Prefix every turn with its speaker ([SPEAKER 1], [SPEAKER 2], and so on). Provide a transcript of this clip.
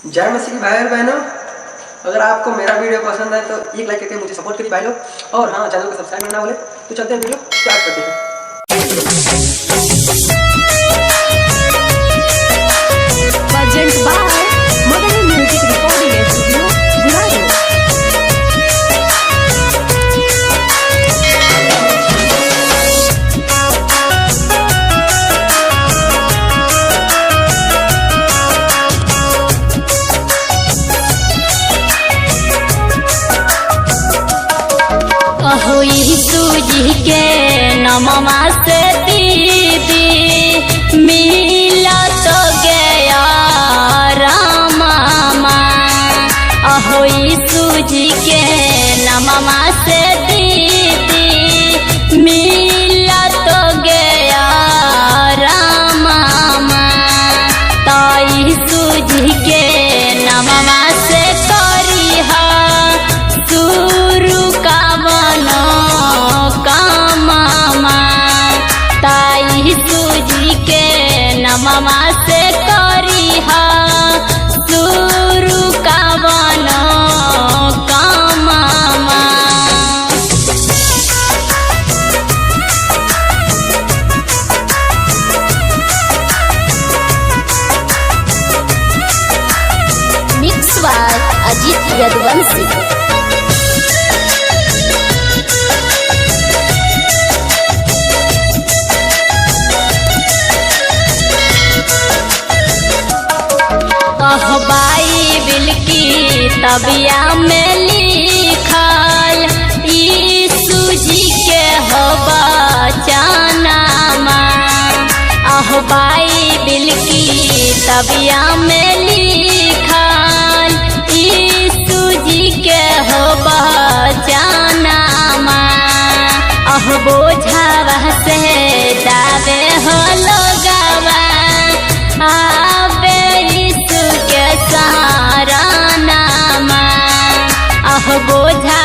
[SPEAKER 1] जय मसीह भाई और बहनों, अगर आपको मेरा वीडियो पसंद है तो एक लाइक करके मुझे सपोर्ट करिए भाई लोग। और हाँ, चैनल को सब्सक्राइब करना बोले तो चलते हैं वीडियो स्टार्ट करते हैं।
[SPEAKER 2] Present by Madan music recording studio Guraru.
[SPEAKER 3] अहो यीशु जी के नमवा से दीदी मिला तो गया रामा। अहो यीशु जी के नमवा से दीदी मिला तो गया रामा। तो यीशु जी के नमवा से करिहा शुरू का सूजी के नमवा से करिहा शुरू का बनो काममा। Mix by Ajit Yaduvanshi. Bible की तबिया में लिखल यीशु जी के हो बचानामा। अहो बाइबिल की तबिया में लिखल यीशु जी के हो बचानामा। अहो बोझावा से दावे हो लोगवा सहारा नामा। अहो बोझा